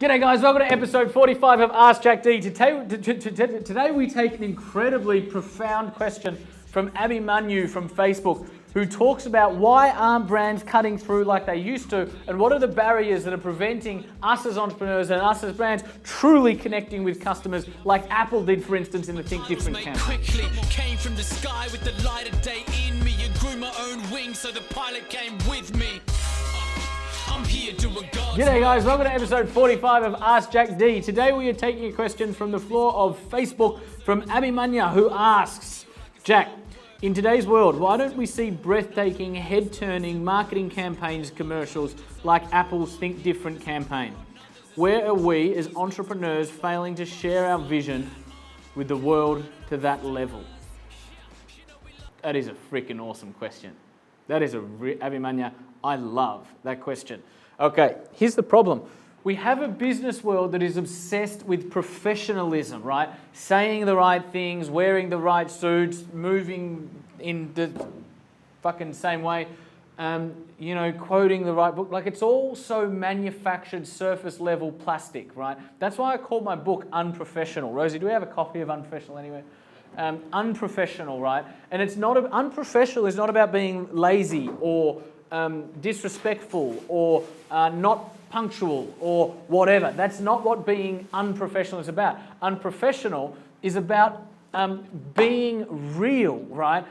G'day guys, welcome to episode 45 of Ask Jack D. Today we take an incredibly profound question from Abhimanyu from Facebook, who talks about why aren't brands cutting through like they used to, and what are the barriers that are preventing us as entrepreneurs and us as brands truly connecting with customers like Apple did, for instance, in the Think Different campaign. Quickly came from the sky with the light of day in me and grew my own wings so the pilot came with me. I'm here doing God's G'day guys, welcome to episode 45 of Ask Jack D. Today we are taking a question from the floor of Facebook from Abhimanyu, who asks, Jack, in today's world, why don't we see breathtaking, head-turning marketing campaigns, commercials like Apple's Think Different campaign? Where are we as entrepreneurs failing to share our vision with the world to that level? That is a freaking awesome question. That is Abhimanyu, I love that question. Okay, here's the problem. We have a business world that is obsessed with professionalism, right? Saying the right things, wearing the right suits, moving in the fucking same way, quoting the right book. Like, it's all so manufactured, surface level plastic, right? That's why I called my book Unprofessional. Rosie, do we have a copy of Unprofessional anywhere? Unprofessional, right? And it's not, unprofessional is not about being lazy or disrespectful or not punctual or whatever. That's not what being unprofessional is about. Unprofessional is about being real, right?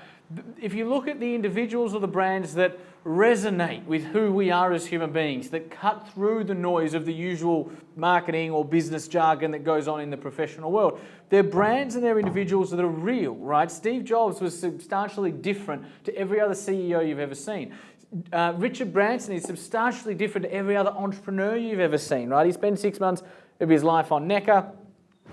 If you look at the individuals or the brands that resonate with who we are as human beings, that cut through the noise of the usual marketing or business jargon that goes on in the professional world, they're brands and they're individuals that are real, right? Steve Jobs was substantially different to every other CEO you've ever seen. Richard Branson is substantially different to every other entrepreneur you've ever seen, right? He spent 6 months of his life on Necker.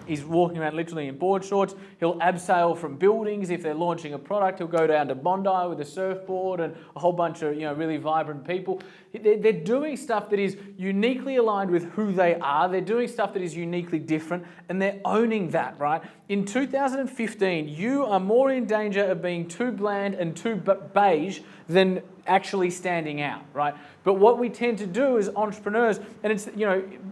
He's walking around literally in board shorts. He'll abseil from buildings. If they're launching a product, he'll go down to Bondi with a surfboard and a whole bunch of really vibrant people. They're doing stuff that is uniquely aligned with who they are. They're doing stuff that is uniquely different, and they're owning that, right? In 2015, you are more in danger of being too bland and too beige than actually standing out, right? But what we tend to do as entrepreneurs, and it's,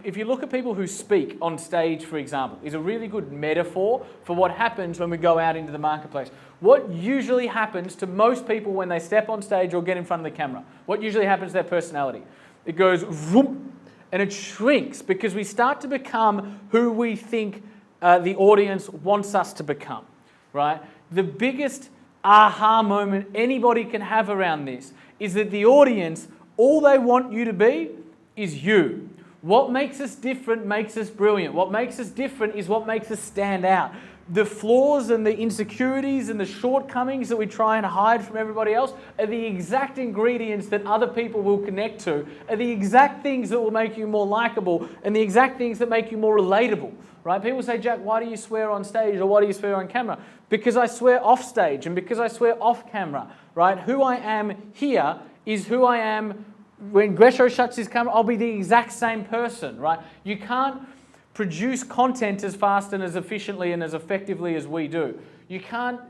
if you look at people who speak on stage, for example, is a really good metaphor for what happens when we go out into the marketplace. What usually happens to most people when they step on stage or get in front of the camera? What usually happens to their personality? It goes vroom, and it shrinks because we start to become who we think the audience wants us to become, right? The biggest aha moment anybody can have around this is that the audience, all they want you to be is you. What makes us different makes us brilliant. What makes us different is what makes us stand out. The flaws and the insecurities and the shortcomings that we try and hide from everybody else are the exact ingredients that other people will connect to, are the exact things that will make you more likable and the exact things that make you more relatable, right? People say, Jack, why do you swear on stage or why do you swear on camera? Because I swear off stage and because I swear off camera, right? Who I am here is who I am when Gresho shuts his camera. I'll be the exact same person, right? You can't produce content as fast and as efficiently and as effectively as we do. You can't,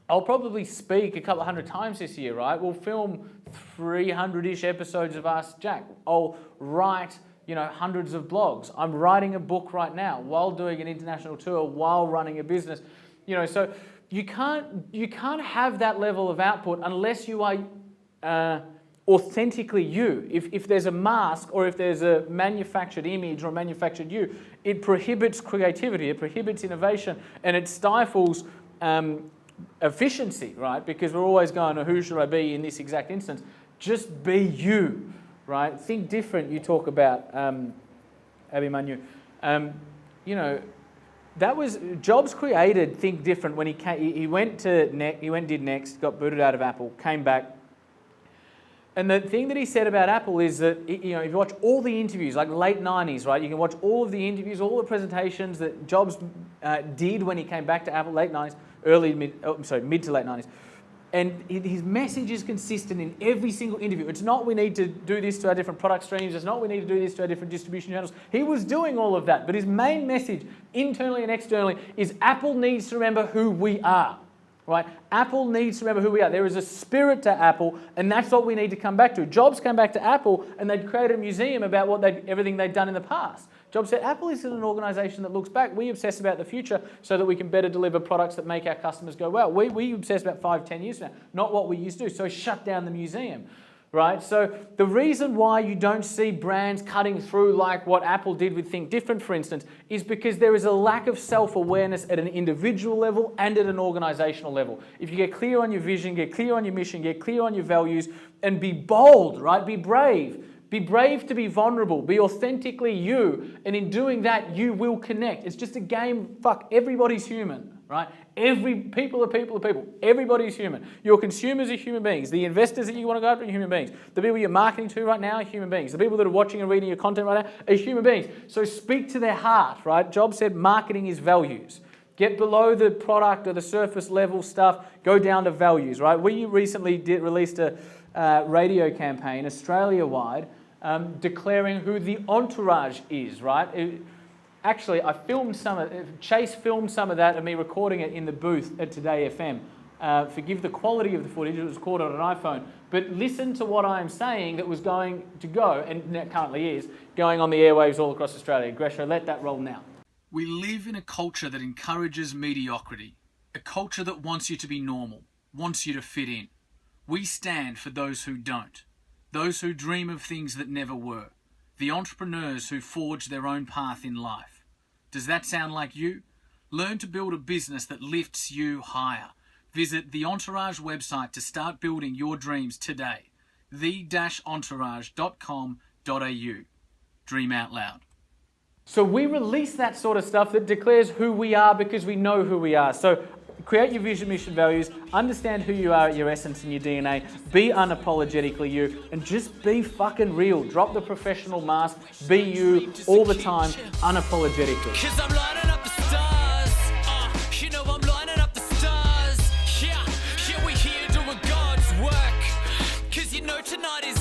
I'll probably speak a couple of hundred times this year, right? We'll film 300-ish episodes of Ask Jack. I'll write, hundreds of blogs. I'm writing a book right now while doing an international tour, while running a business. So you can't have that level of output unless you are authentically you. If there's a mask or if there's a manufactured image or a manufactured you, it prohibits creativity, it prohibits innovation, and it stifles efficiency, right? Because we're always going, who should I be in this exact instance? Just be you, right? Think different, you talk about, Abhimanyu. That was, Jobs created Think Different when he went did Next, got booted out of Apple, came back. And the thing that he said about Apple is that, if you watch all the interviews, like late 90s, right? You can watch all of the interviews, all the presentations that Jobs did when he came back to Apple, late 90s, mid to late 90s. And his message is consistent in every single interview. It's not we need to do this to our different product streams. It's not we need to do this to our different distribution channels. He was doing all of that. But his main message, internally and externally, is Apple needs to remember who we are. right? Apple needs to remember who we are. There is a spirit to Apple, and that's what we need to come back to. Jobs came back to Apple, and they'd created a museum about everything they'd done in the past. Jobs said, Apple isn't an organization that looks back. We obsess about the future so that we can better deliver products that make our customers go well. We obsess about 5, 10 years from now, not what we used to do. So shut down the museum, right? So the reason why you don't see brands cutting through like what Apple did with Think Different, for instance, is because there is a lack of self-awareness at an individual level and at an organizational level. If you get clear on your vision, get clear on your mission, get clear on your values, and be bold, right? Be brave. Be brave to be vulnerable. Be authentically you. And in doing that, you will connect. It's just a game. Fuck, everybody's human, right? People are people. Everybody's human. Your consumers are human beings. The investors that you want to go after are human beings. The people you're marketing to right now are human beings. The people that are watching and reading your content right now are human beings. So speak to their heart, right? Jobs said marketing is values. Get below the product or the surface level stuff. Go down to values, right? We recently released a radio campaign, Australia-wide, declaring who the entourage is, right? Actually, Chase filmed some of that and me recording it in the booth at Today FM. Forgive the quality of the footage, it was recorded on an iPhone. But listen to what I'm saying that was going to go, and it currently is, going on the airwaves all across Australia. Gresha, let that roll now. We live in a culture that encourages mediocrity, a culture that wants you to be normal, wants you to fit in. We stand for those who don't, those who dream of things that never were, the entrepreneurs who forge their own path in life. Does that sound like you? Learn to build a business that lifts you higher. Visit the Entourage website to start building your dreams today. the-entourage.com.au. Dream out loud. So we release that sort of stuff that declares who we are because we know who we are. So create your vision, mission, values, understand who you are at your essence and your DNA, be unapologetically you, and just be fucking real. Drop the professional mask, be you all the time, unapologetically. 'Cause I'm lining up the stars. You know I'm lining up the stars. Yeah, we here doing God's work. 'Cause you know tonight is